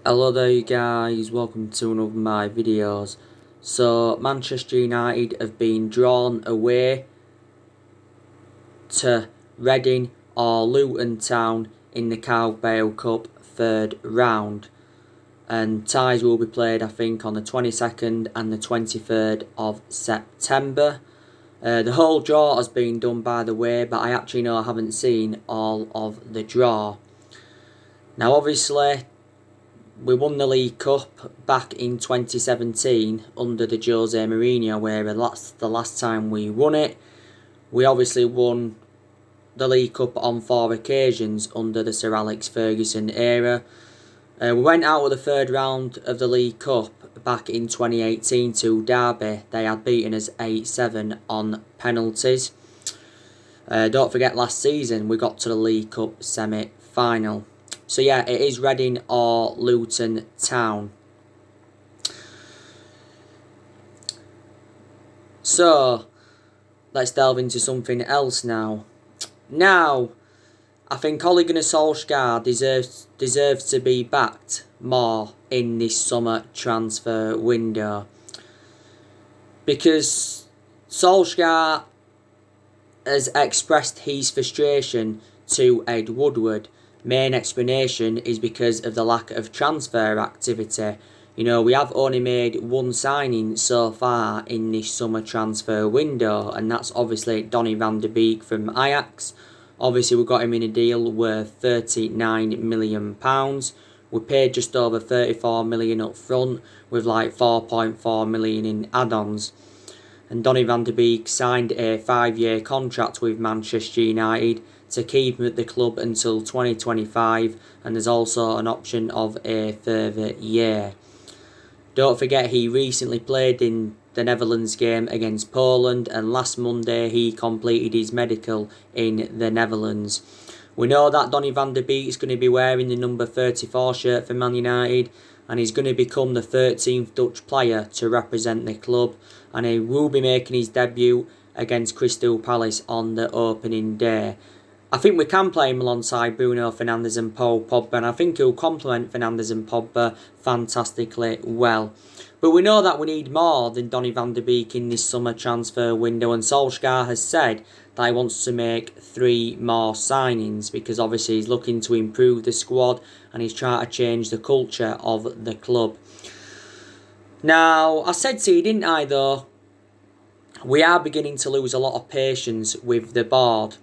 Hello there you guys, welcome to one of my videos. So Manchester United have been drawn away to Reading or Luton Town in the Carabao Cup third round, and ties will be played I think on the 22nd and the 23rd of September. The whole draw has been done by the way, but I actually know I haven't seen all of the draw. Now obviously we won the League Cup back in 2017 under the Jose Mourinho, where that's the last time we won it. We obviously won the League Cup on 4 occasions under the Sir Alex Ferguson era. We went out of the third round of the League Cup back in 2018 to Derby. They had beaten us 8-7 on penalties. Don't forget last season we got to the League Cup semi-final. So yeah, it is Reading or Luton Town. So, let's delve into something else now. I think Ole Gunnar Solsjaker deserves to be backed more in this summer transfer window. Because Solskjaer has expressed his frustration to Ed Woodward. Main explanation is because of the lack of transfer activity. You know, we have only made one signing so far in this summer transfer window, and that's obviously Donny van de Beek from Ajax. Obviously, we got him in a deal worth £39 million. We paid just over 34 million up front, with like 4.4 million in add-ons. And Donny van de Beek signed a 5-year contract with Manchester United to keep him at the club until 2025, and there's also an option of a further year. Don't forget he recently played in the Netherlands game against Poland, and last Monday he completed his medical in the Netherlands. We know that Donny van de Beek is going to be wearing the number 34 shirt for Man United, and he's going to become the 13th Dutch player to represent the club, and he will be making his debut against Crystal Palace on the opening day. I think we can play him alongside Bruno Fernandes and Paul Pogba, and I think he'll complement Fernandes and Pogba fantastically well. But we know that we need more than Donny van de Beek in this summer transfer window, and Solskjaer has said that he wants to make 3 more signings because obviously he's looking to improve the squad and he's trying to change the culture of the club. Now, I said to you, didn't I, though, we are beginning to lose a lot of patience with the board.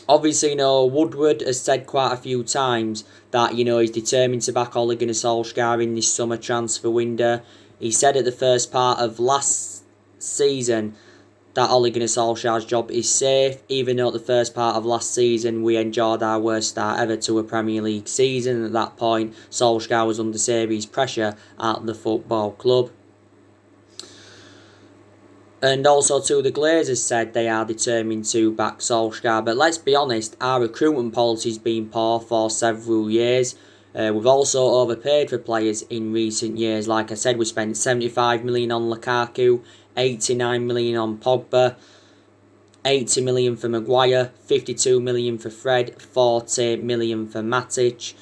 Obviously, Woodward has said quite a few times that, he's determined to back Ole Gunnar Solskjaer in this summer transfer window. He said at the first part of last season that Ole Gunnar Solskjaer's job is safe, even though at the first part of last season we enjoyed our worst start ever to a Premier League season. At that point, Solskjaer was under serious pressure at the football club. And also too, the Glazers said they are determined to back Solskjaer. But let's be honest, our recruitment policy has been poor for several years. We've also overpaid for players in recent years. Like I said, we spent 75 million on Lukaku, 89 million on Pogba, 80 million for Maguire, 52 million for Fred, 40 million for Matic.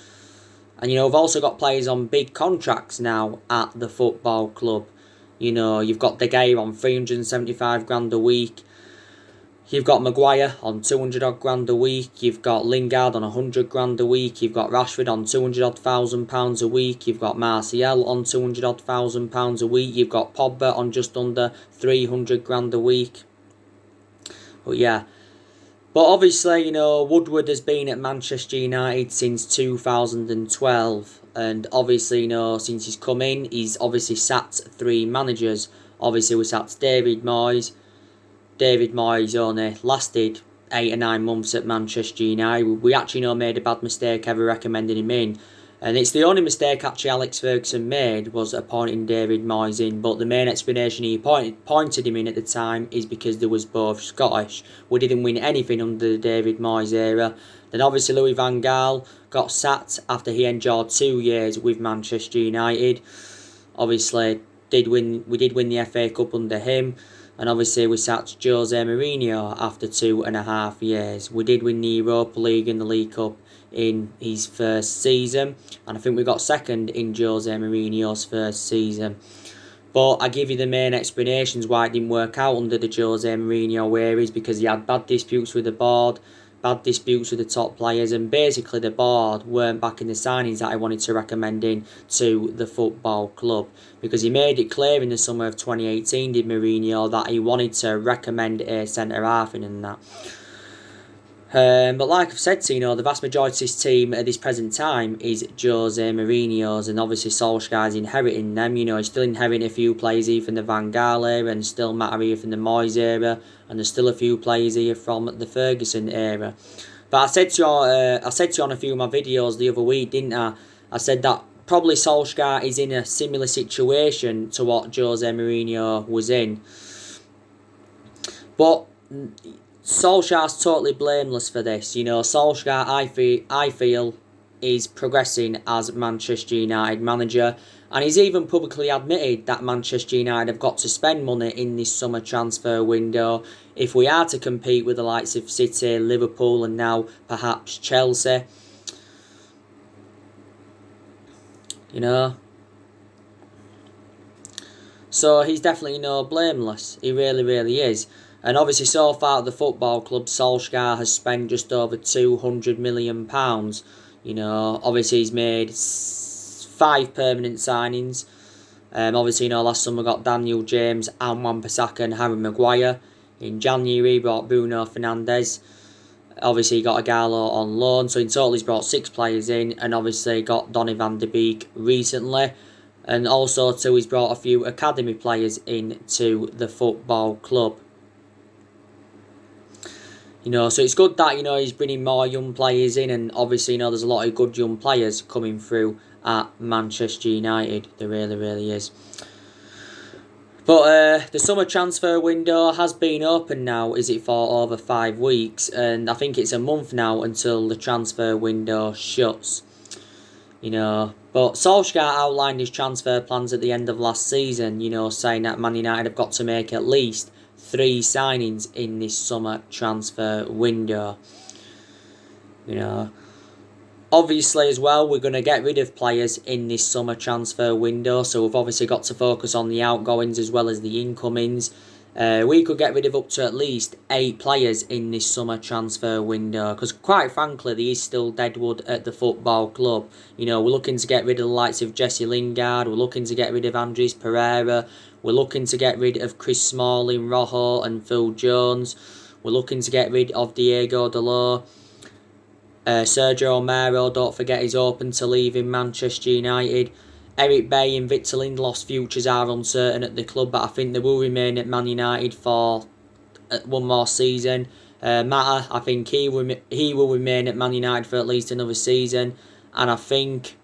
And we've also got players on big contracts now at the football club. You've got De Gea on 375 grand a week. You've got Maguire on 200 odd grand a week. You've got Lingard on 100 grand a week. You've got Rashford on 200 odd thousand pounds a week. You've got Martial on 200 odd thousand pounds a week. You've got Pogba on just under 300 grand a week. But yeah. But obviously, Woodward has been at Manchester United since 2012. And obviously, since he's come in, he's obviously sacked 3 managers. Obviously, we sacked David Moyes. David Moyes only lasted 8 or 9 months at Manchester United. We actually made a bad mistake ever recommending him in. And it's the only mistake actually Alex Ferguson made was appointing David Moyes in. But the main explanation he pointed him in at the time is because they was both Scottish. We didn't win anything under the David Moyes era. Then obviously Louis van Gaal got sacked after he endured 2 years with Manchester United. Obviously, we did win the FA Cup under him. And obviously we sacked Jose Mourinho after 2.5 years. We did win the Europa League and the League Cup in his first season, and I think we got second in Jose Mourinho's first season. But I give you the main explanations why it didn't work out under the Jose Mourinho era is because he had bad disputes with the board, bad disputes with the top players, and basically the board weren't backing the signings that he wanted to recommend in to the football club, because he made it clear in the summer of 2018, did Mourinho, that he wanted to recommend a centre-half in and that. But like I've said, the vast majority of this team at this present time is Jose Mourinho's, and obviously Solskjaer's inheriting them. He's still inheriting a few players here from the Van Gaal era, and still matter here from the Moyes era, and there's still a few players here from the Ferguson era. But I said to you on a few of my videos the other week, didn't I? I said that probably Solskjaer is in a similar situation to what Jose Mourinho was in. But Solskjaer's totally blameless for this. Solskjaer, I feel, is progressing as Manchester United manager, and he's even publicly admitted that Manchester United have got to spend money in this summer transfer window if we are to compete with the likes of City, Liverpool, and now perhaps Chelsea. So he's definitely blameless. He really, really is. And obviously, so far at the football club, Solskjaer has spent just over £200 million. Obviously he's made 5 permanent signings. Obviously, last summer got Daniel James, and Wan-Bissaka and Harry Maguire. In January, he brought Bruno Fernandes. Obviously, he got Agallo on loan. So in total, he's brought 6 players in, and obviously got Donny van de Beek recently. And also, too, he's brought a few academy players into the football club. So it's good that, he's bringing more young players in, and obviously, there's a lot of good young players coming through at Manchester United. There really, really is. But the summer transfer window has been open now, is it, for over 5 weeks, and I think it's a month now until the transfer window shuts. But Solskjaer outlined his transfer plans at the end of last season, saying that Man United have got to make at least 3 signings in this summer transfer window. Obviously as well, we're going to get rid of players in this summer transfer window, so we've obviously got to focus on the outgoings as well as the incomings. We could get rid of up to at least 8 players in this summer transfer window, because quite frankly there is still deadwood at the football club. We're looking to get rid of the likes of Jesse Lingard, we're looking to get rid of Andres Pereira, we're looking to get rid of Chris Smalling, Rojo and Phil Jones, we're looking to get rid of Diego Dalot. Sergio Romero, don't forget, is open to leaving Manchester United. Eric Bailly and Victor Lindelof's futures are uncertain at the club, but I think they will remain at Man United for one more season. Mata, I think he will remain at Man United for at least another season, and I think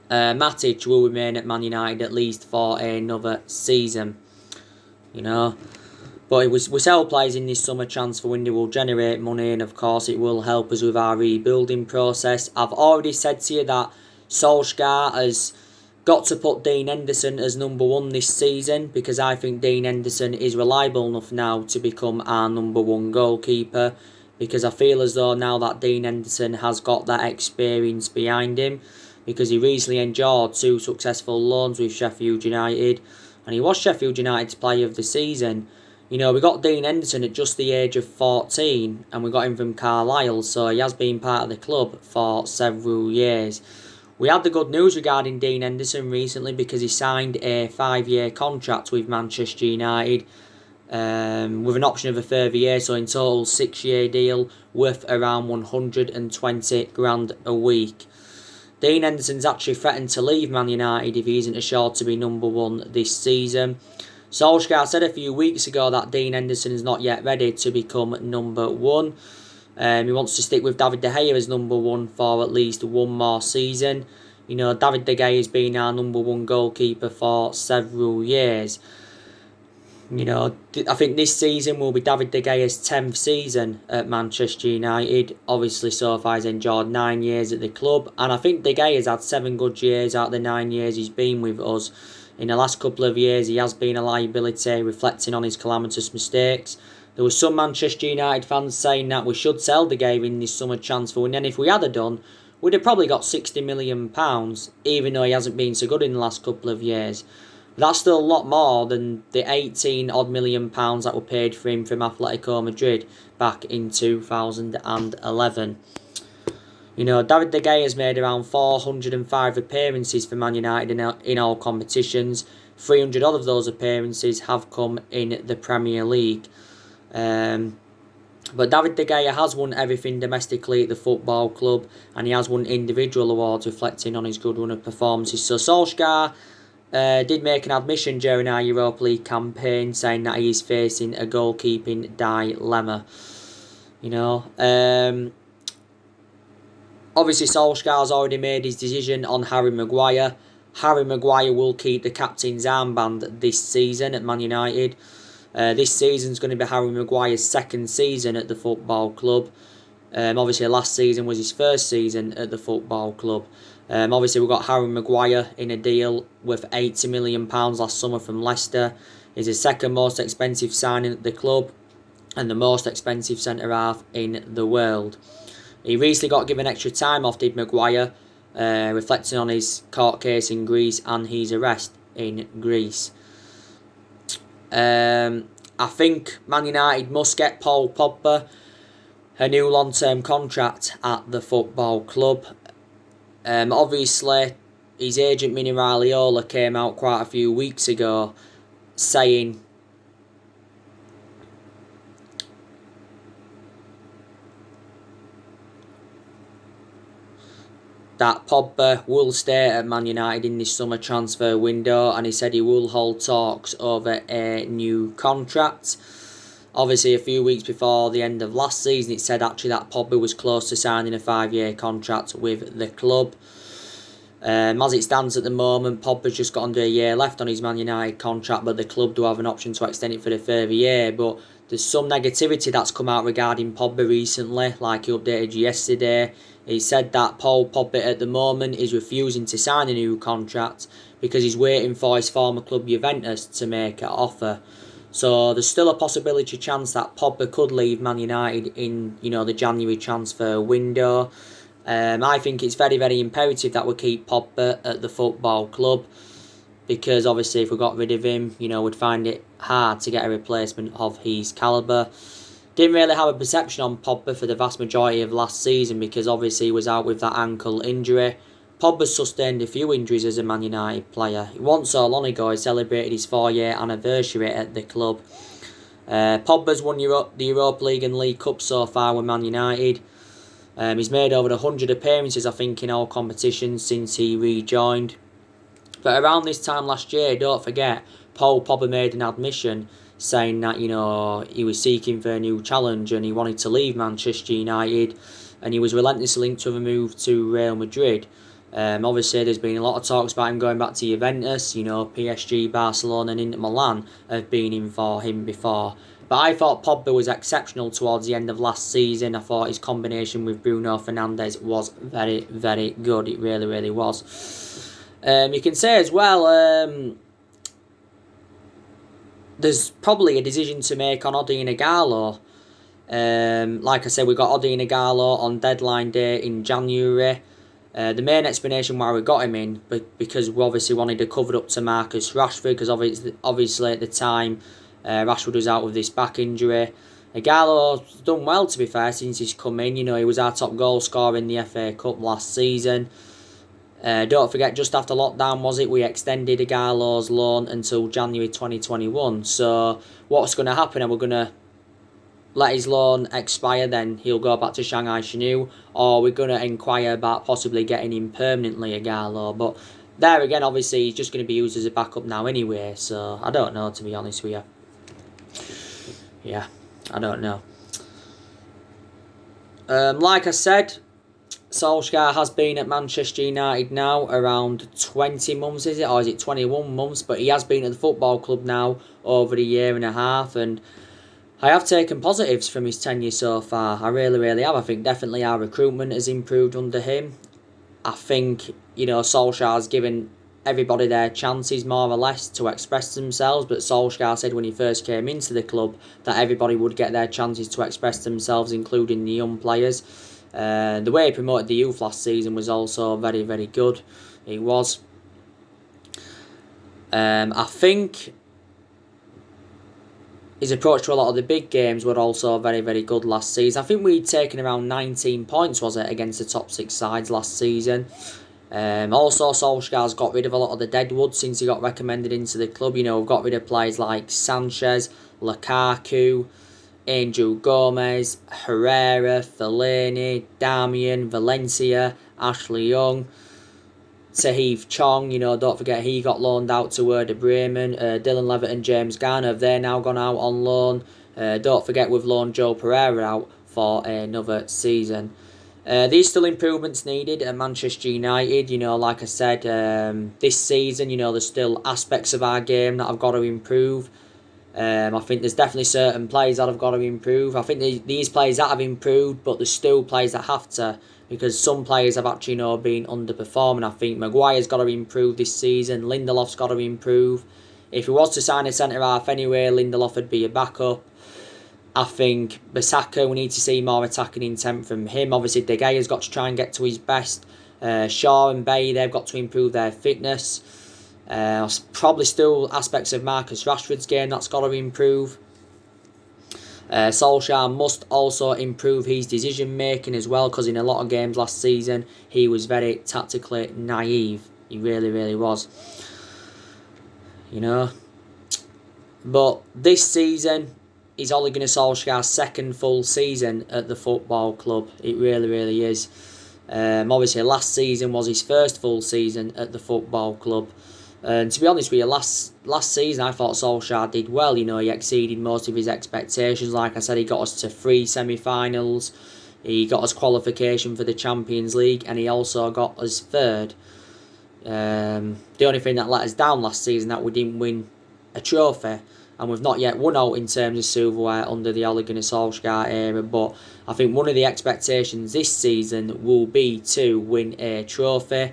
Matic will remain at Man United at least for another season. But we sell players in this summer transfer window, will generate money, and of course it will help us with our rebuilding process. I've already said to you that Solskjaer has got to put Dean Henderson as number 1 this season, because I think Dean Henderson is reliable enough now to become our number 1 goalkeeper, because I feel as though now that Dean Henderson has got that experience behind him, because he recently endured 2 successful loans with Sheffield United, and he was Sheffield United's player of the season. We got Dean Henderson at just the age of 14, and we got him from Carlisle, so he has been part of the club for several years. We had the good news regarding Dean Henderson recently, because he signed a 5-year contract with Manchester United with an option of a further year, so in total 6-year deal worth around 120 grand a week. Dean Henderson's actually threatened to leave Man United if he isn't assured to be number 1 this season. Solskjaer said a few weeks ago that Dean Henderson is not yet ready to become number 1. He wants to stick with David De Gea as number 1 for at least 1 more season. David De Gea has been our number 1 goalkeeper for several years. I think this season will be David De Gea's 10th season at Manchester United. Obviously, so far he's enjoyed 9 years at the club, and I think De Gea has had 7 good years out of the 9 years he's been with us. In the last couple of years, he has been a liability, reflecting on his calamitous mistakes. There were some Manchester United fans saying that we should sell De Gea in this summer transfer window, and if we had done, we'd have probably got £60 million, even though he hasn't been so good in the last couple of years. That's still a lot more than the 18 odd million pounds that were paid for him from Atletico Madrid back in 2011. You know, David De Gea has made around 405 appearances for Man United in all competitions. 300 odd of those appearances have come in the Premier League. But David De Gea has won everything domestically at the football club, and he has won individual awards reflecting on his good run of performances. So Solsjaker did make an admission during our Europa League campaign, saying that he is facing a goalkeeping dilemma. You know, obviously Solskjaer has already made his decision on Harry Maguire. Harry Maguire will keep the captain's armband this season at Man United. This season's going to be Harry Maguire's second season at the football club. Obviously last season was his first season at the football club. Obviously we got Harry Maguire in a deal worth £80 million last summer from Leicester. He's the second most expensive signing at the club and the most expensive centre-half in the world. He recently got given extra time off, did Maguire, reflecting on his court case in Greece and his arrest in Greece. I think Man United must get Paul Pogba a new long-term contract at the football club. Obviously, his agent Mini Raiola came out quite a few weeks ago saying that Pogba will stay at Man United in this summer transfer window, and he said he will hold talks over a new contract. Obviously, a few weeks before the end of last season, it said actually that Pogba was close to signing a 5-year contract with the club. As it stands at the moment, Pogba's just got under a year left on his Man United contract, but the club do have an option to extend it for a further year. But there's some negativity that's come out regarding Pogba recently, like he updated yesterday. He said that Paul Pogba at the moment is refusing to sign a new contract because he's waiting for his former club Juventus to make an offer. So there's still a possibility chance that Pogba could leave Man United in, the January transfer window. I think it's very, very imperative that we keep Pogba at the football club, because obviously if we got rid of him, we'd find it hard to get a replacement of his calibre. Didn't really have a perception on Pogba for the vast majority of last season because obviously he was out with that ankle injury. Pogba's sustained a few injuries as a Man United player. It wasn't so long ago he celebrated his 4-year anniversary at the club. Pogba's won the Europa League and League Cup so far with Man United. He's made over 100 appearances, I think, in all competitions since he rejoined. But around this time last year, don't forget, Paul Pogba made an admission saying that, he was seeking for a new challenge and he wanted to leave Manchester United, and he was relentlessly linked to a move to Real Madrid. Obviously, there's been a lot of talks about him going back to Juventus. PSG, Barcelona and Inter Milan have been in for him before. But I thought Pogba was exceptional towards the end of last season. I thought his combination with Bruno Fernandes was very, very good. It really, really was. You can say as well, there's probably a decision to make on Odion Ighalo. Like I said, we got Odion Ighalo on deadline day in January. The main explanation why we got him in, because we obviously wanted to cover up to Marcus Rashford, because obviously at the time Rashford was out with this back injury. Ighalo's done well, to be fair, since he's come in. He was our top goal scorer in the FA Cup last season. Don't forget, just after lockdown, we extended Ighalo's loan until January 2021. So what's going to happen? Are we going to let his loan expire, then he'll go back to Shanghai Shenhua, or we're going to inquire about possibly getting him permanently, Ighalo? But there again, obviously, he's just going to be used as a backup now anyway, so I don't know, to be honest with you. Yeah, I don't know. Like I said, Solskjaer has been at Manchester United now around 20 months, is it? Or is it 21 months? But he has been at the football club now over a year and a half, and I have taken positives from his tenure so far. I really, really have. I think definitely our recruitment has improved under him. I think, Solskjaer has given everybody their chances, more or less, to express themselves. But Solskjaer said when he first came into the club that everybody would get their chances to express themselves, including the young players. The way he promoted the youth last season was also very, very good. It was. I think his approach to a lot of the big games were also very, very good last season. I think we'd taken around 19 points, was it, against the top 6 sides last season. Also, Solskjaer's got rid of a lot of the deadwood since he got recommended into the club. You know, we've got rid of players like Sanchez, Lukaku, Angel Gomez, Herrera, Fellaini, Darmian, Valencia, Ashley Young, Tahith Chong. You know, don't forget he got loaned out to Werder Bremen. Dylan Levitt and James Garner, have they now gone out on loan? Don't forget we've loaned Joe Pereira out for another season. There's still improvements needed at Manchester United. You know, like I said, this season, you know, there's still aspects of our game that I've got to improve. I think there's definitely certain players that have got to improve. I think these players that have improved, but there's still players that have to, because some players have actually, you know, been underperforming. I think Maguire's got to improve this season. Lindelof's got to improve. If he was to sign a centre-half anyway, Lindelof would be a backup. I think Bissaka, we need to see more attacking intent from him. Obviously, De Gea's got to try and get to his best. Shaw and Bay, they've got to improve their fitness. Probably still aspects of Marcus Rashford's game that's got to improve. Solskjaer must also improve his decision making as well, because in a lot of games last season he was very tactically naive. He really, really was. You know. But this season is Ole Gunnar Solskjaer's second full season at the football club. It really, really is. Obviously, last season was his first full season at the football club. And to be honest with you, last season I thought Solskjaer did well. You know, he exceeded most of his expectations. Like I said, he got us to 3 semi-finals. He got us qualification for the Champions League, and he also got us third. The only thing that let us down last season that we didn't win a trophy, and we've not yet won out in terms of silverware under the Ole Gunnar Solskjaer era. But I think one of the expectations this season will be to win a trophy.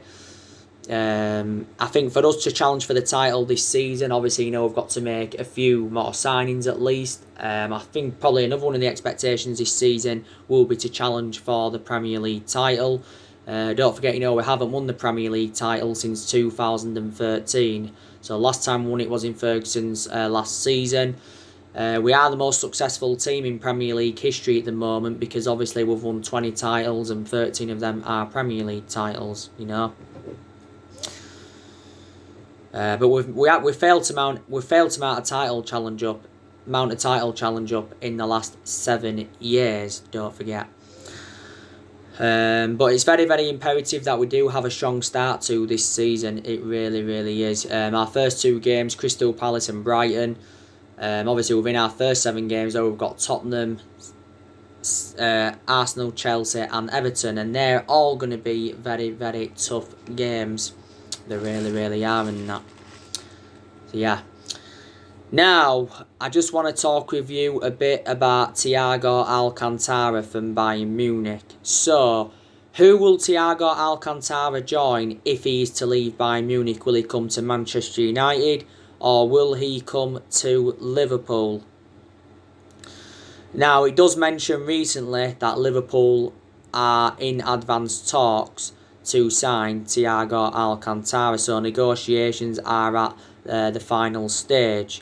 I think for us to challenge for the title this season, obviously, you know, we've got to make a few more signings at least. I think probably another one of the expectations this season will be to challenge for the Premier League title. Don't forget, you know, we haven't won the Premier League title since 2013. So last time we won it was in Ferguson's last season. We are the most successful team in Premier League history at the moment, because obviously we've won 20 titles and 13 of them are Premier League titles, you know. But we failed to mount a title challenge up in the last 7 years. Don't forget. But it's very, very imperative that we do have a strong start to this season. It really, really is. Our first 2 games, Crystal Palace and Brighton. Obviously, within our first 7 games, though, we've got Tottenham, Arsenal, Chelsea, and Everton, and they're all going to be very, very tough games. They really, really are in that. So, yeah. Now, I just want to talk with you a bit about Thiago Alcantara from Bayern Munich. So, who will Thiago Alcantara join if he is to leave Bayern Munich? Will he come to Manchester United, or will he come to Liverpool? Now, it does mention recently that Liverpool are in advanced talks to sign Thiago Alcantara. So negotiations are at the final stage.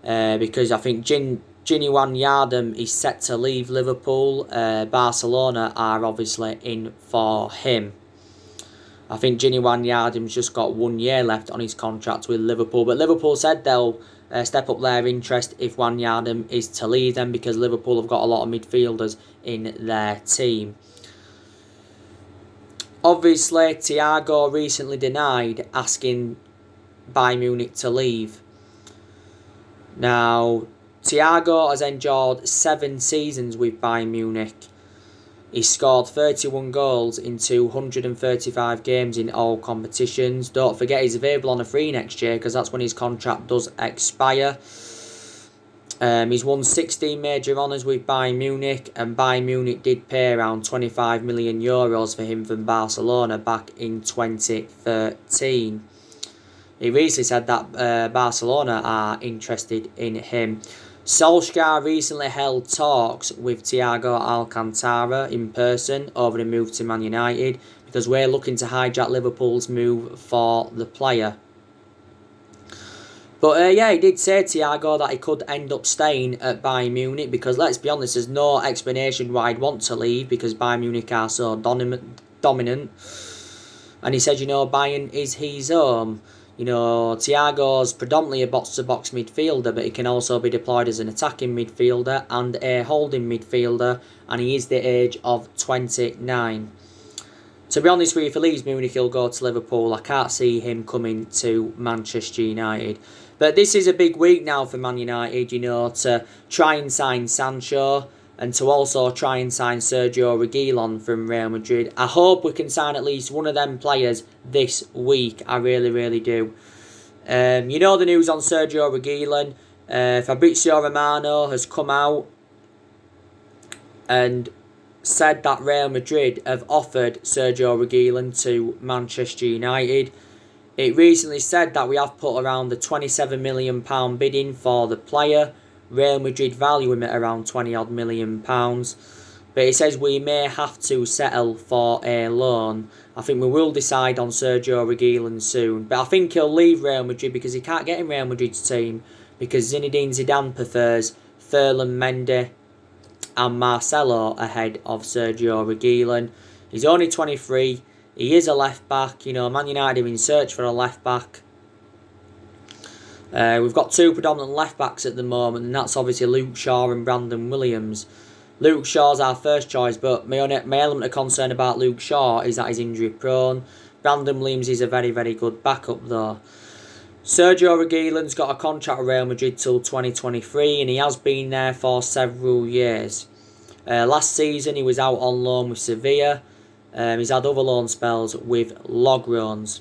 Because I think Gini Wijnaldum is set to leave Liverpool. Barcelona are obviously in for him. I think Gini Wijnaldum's just got 1 year left on his contract with Liverpool. But Liverpool said they'll step up their interest if Wijnaldum is to leave them, because Liverpool have got a lot of midfielders in their team. Obviously, Thiago recently denied asking Bayern Munich to leave. Now, Thiago has endured 7 seasons with Bayern Munich. He scored 31 goals in 235 games in all competitions. Don't forget he's available on a free next year, because that's when his contract does expire. He's won 16 major honours with Bayern Munich, and Bayern Munich did pay around 25 million euros for him from Barcelona back in 2013. he recently said that Barcelona are interested in him. Solsjaker recently held talks with Thiago Alcantara in person over the move to Man United, because we're looking to hijack Liverpool's move for the player. But yeah, he did say, Thiago, that he could end up staying at Bayern Munich, because let's be honest, there's no explanation why he'd want to leave, because Bayern Munich are so dominant. And he said, Bayern is his home. Thiago's predominantly a box-to-box midfielder, but he can also be deployed as an attacking midfielder and a holding midfielder, and he is the age of 29. To be honest with you, if he leaves Munich, he'll go to Liverpool. I can't see him coming to Manchester United. But this is a big week now for Man United, to try and sign Sancho and to also try and sign Sergio Reguilon from Real Madrid. I hope we can sign at least one of them players this week. I really, really do. The news on Sergio Reguilon. Fabrizio Romano has come out and said that Real Madrid have offered Sergio Reguilon to Manchester United. It recently said that we have put around the £27 million bidding for the player. Real Madrid value him at around £20 million. But it says we may have to settle for a loan. I think we will decide on Sergio Reguilon soon. But I think he'll leave Real Madrid because he can't get in Real Madrid's team, because Zinedine Zidane prefers Ferland Mendy and Marcelo ahead of Sergio Reguilon. He's only 23. He is a left back. Man United are in search for a left back. We've got two predominant left backs at the moment, and that's obviously Luke Shaw and Brandon Williams. Luke Shaw's our first choice, but my element of concern about Luke Shaw is that he's injury prone. Brandon Williams is a very, very good backup though. Sergio Reguilon's got a contract with Real Madrid till 2023, and he has been there for several years. Last season he was out on loan with Sevilla. He's had other loan spells with Logroñés.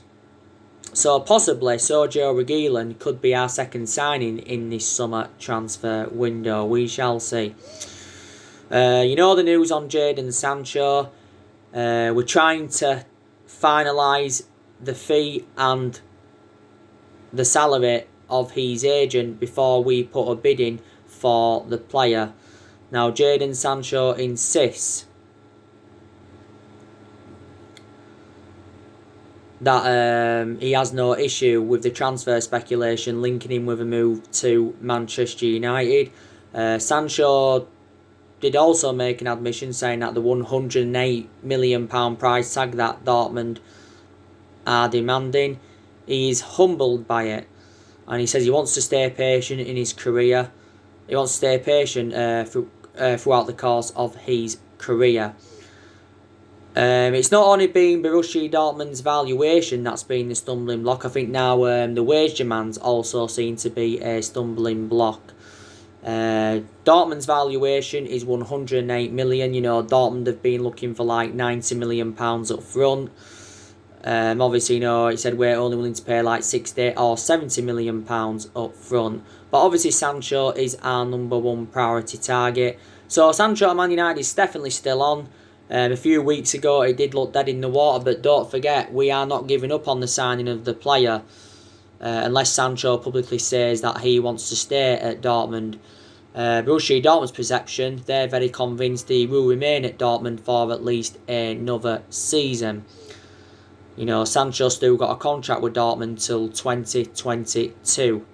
So possibly Sergio Reguilon could be our second signing in this summer transfer window. We shall see. The news on Jadon Sancho. We're trying to finalise the fee and the salary of his agent before we put a bid in for the player. Now Jadon Sancho insists that he has no issue with the transfer speculation linking him with a move to Manchester United. Sancho did also make an admission saying that the £108 million price tag that Dortmund are demanding, he is humbled by it, and he says he wants to stay patient in his career. He wants to stay patient throughout the course of his career. It's not only been Borussia Dortmund's valuation that's been the stumbling block. I think now the wage demands also seem to be a stumbling block. Dortmund's valuation is 108 million. Dortmund have been looking for like £90 million up front. Obviously, he said we're only willing to pay like 60 or £70 million up front. But obviously Sancho is our number one priority target. So Sancho at Man United is definitely still on. A few weeks ago it did look dead in the water, but don't forget, we are not giving up on the signing of the player unless Sancho publicly says that he wants to stay at Dortmund. Borussia Dortmund's perception, they're very convinced he will remain at Dortmund for at least another season. Sancho still got a contract with Dortmund till 2022.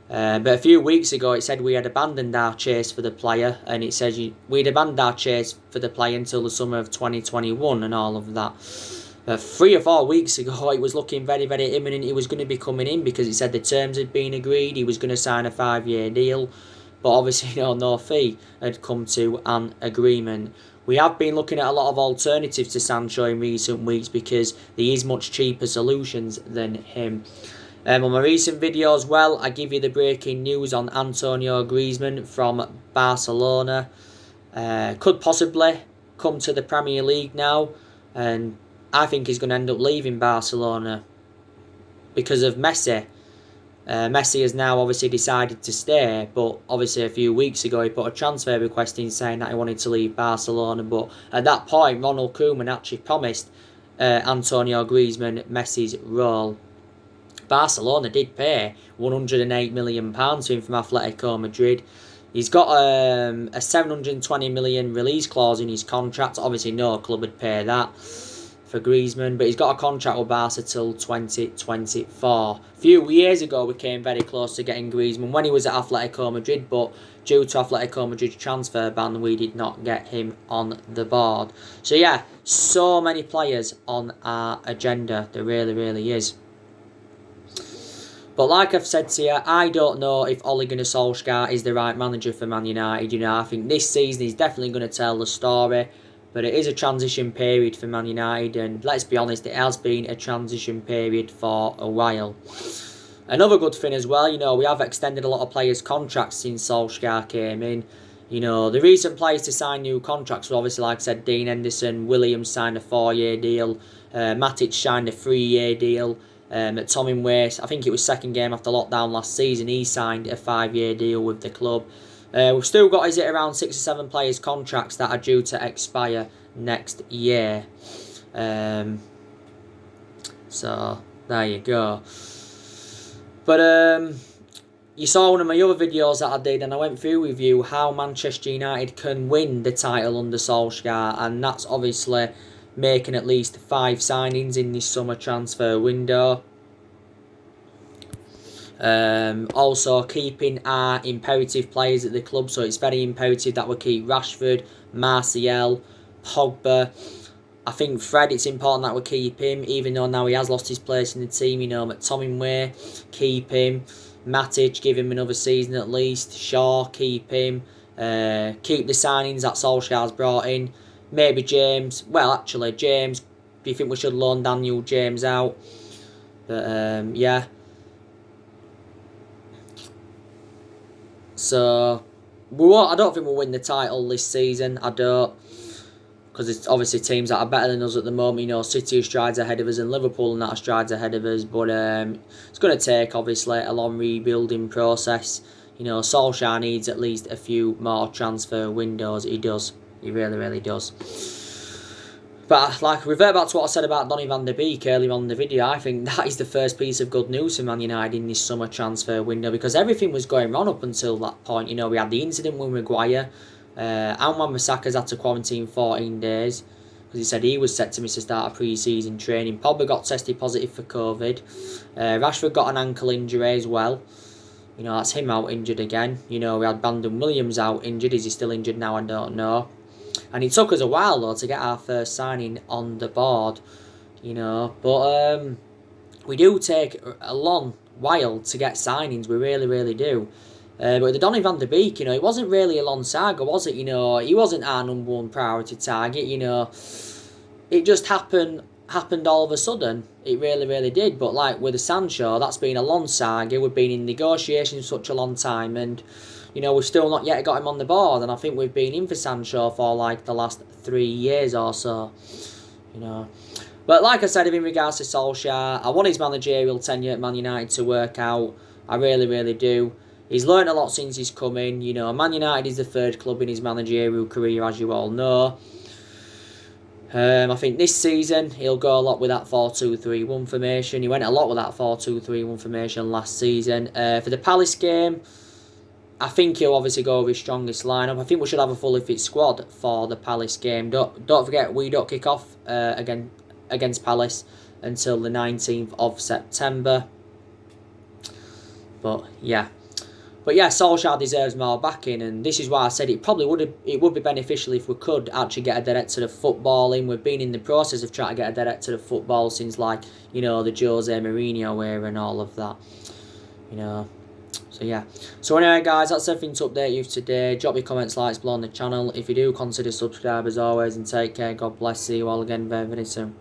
But a few weeks ago it said we had abandoned our chase for the player, and it says we'd abandoned our chase for the player until the summer of 2021 and all of that. 3 or 4 weeks ago it was looking very, very imminent he was going to be coming in, because it said the terms had been agreed, he was going to sign a 5-year deal, but obviously no fee had come to an agreement. We have been looking at a lot of alternatives to Sancho in recent weeks because there is much cheaper solutions than him. On my recent video as well, I give you the breaking news on Antonio Griezmann from Barcelona. Could possibly come to the Premier League now, and I think he's going to end up leaving Barcelona because of Messi. Messi has now obviously decided to stay, but obviously a few weeks ago he put a transfer request in saying that he wanted to leave Barcelona, but at that point Ronald Koeman actually promised Antonio Griezmann Messi's role. Barcelona did pay £108 million to him from Atletico Madrid. He's got a £720 million release clause in his contract. Obviously, no club would pay that for Griezmann, but he's got a contract with Barca till 2024. A few years ago, we came very close to getting Griezmann when he was at Atletico Madrid, but due to Atletico Madrid's transfer ban, we did not get him on the board. So yeah, so many players on our agenda. There really, really is. But like I've said to you, I don't know if Ole Gunnar Solsjaker is the right manager for Man United. You know, I think this season he's definitely going to tell the story. But it is a transition period for Man United. And let's be honest, it has been a transition period for a while. Another good thing as well, you know, we have extended a lot of players' contracts since Solskjaer came in. You know, the recent players to sign new contracts were obviously, like I said, Dean Henderson, Williams signed a 4-year deal. Matic signed a 3-year deal. McTominay Waste, I think it was second game after lockdown last season, he signed a 5-year deal with the club. We've still got, is it around 6 or 7 players' contracts that are due to expire next year. So, there you go. But, you saw one of my other videos that I did, and I went through with you how Manchester United can win the title under Solskjaer, and that's obviously making at least 5 signings in this summer transfer window. Also keeping our imperative players at the club, so it's very imperative that we keep Rashford, Martial, Pogba. I think Fred, it's important that we keep him, even though now he has lost his place in the team. You know, McTominay, keep him. Matic, give him another season at least. Shaw, keep him. Keep the signings that Solskjaer's brought in. Maybe James. Well, actually, James. Do you think we should loan Daniel James out? But, yeah. So, I don't think we'll win the title this season. I don't. Because it's obviously teams that are better than us at the moment. You know, City are strides ahead of us and Liverpool and that are strides ahead of us. But it's going to take, obviously, a long rebuilding process. You know, Solskjaer needs at least a few more transfer windows. He does. He really, really does. But, like, revert back to what I said about Donny van der Beek earlier on in the video, I think that is the first piece of good news for Man United in this summer transfer window, because everything was going wrong up until that point. You know, we had the incident with Maguire. And Wan-Bissaka's had to quarantine 14 days, because he said he was set to miss the start of pre-season training. Pogba got tested positive for COVID. Rashford got an ankle injury as well. You know, that's him out injured again. You know, we had Brandon Williams out injured. Is he still injured now? I don't know. And it took us a while, though, to get our first signing on the board, you know. But we do take a long while to get signings. We really, really do. But with the Donny van der Beek, you know, it wasn't really a long saga, was it? You know, he wasn't our number one priority target, you know. It just happened all of a sudden. It really, really did. But, like, with the Sancho, that's been a long saga. We've been in negotiations for such a long time, and you know, we've still not yet got him on the board, and I think we've been in for Sancho for like the last 3 years or so, you know. But like I said, in regards to Solskjaer, I want his managerial tenure at Man United to work out. I really, really do. He's learnt a lot since he's come in. You know, Man United is the 3rd club in his managerial career, as you all know. I think this season he'll go a lot with that 4-2-3-1 formation. He went a lot with that 4-2-3-1 formation last season. For the Palace game, I think he'll obviously go with his strongest lineup. I think we should have a fully fit squad for the Palace game. Don't forget, we don't kick off against Palace until the 19th of September. But yeah, Solskjaer deserves more backing, and this is why I said it would be beneficial if we could actually get a director of football in. We've been in the process of trying to get a director of football since, like, you know, the Jose Mourinho era and all of that, you know. So yeah. So anyway, guys, that's everything to update you today. Drop your comments, likes below on the channel. If you do, consider subscribe as always, and take care. God bless. See you all again very, very soon.